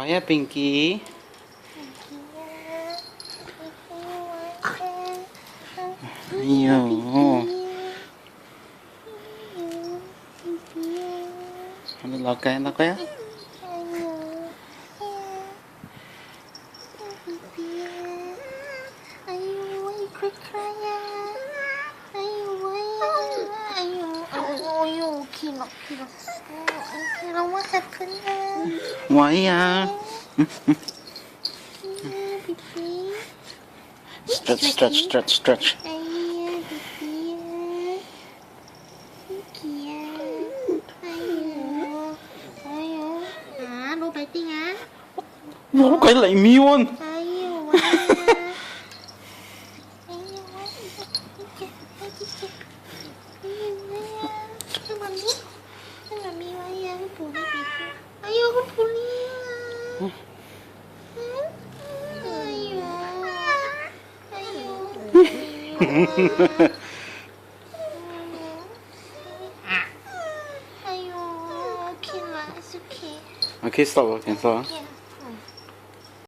ya Pinky. Ayo. Ano lagay na kaya? Why ya? Stretch. Nó cái lại miêu. Okay, stop.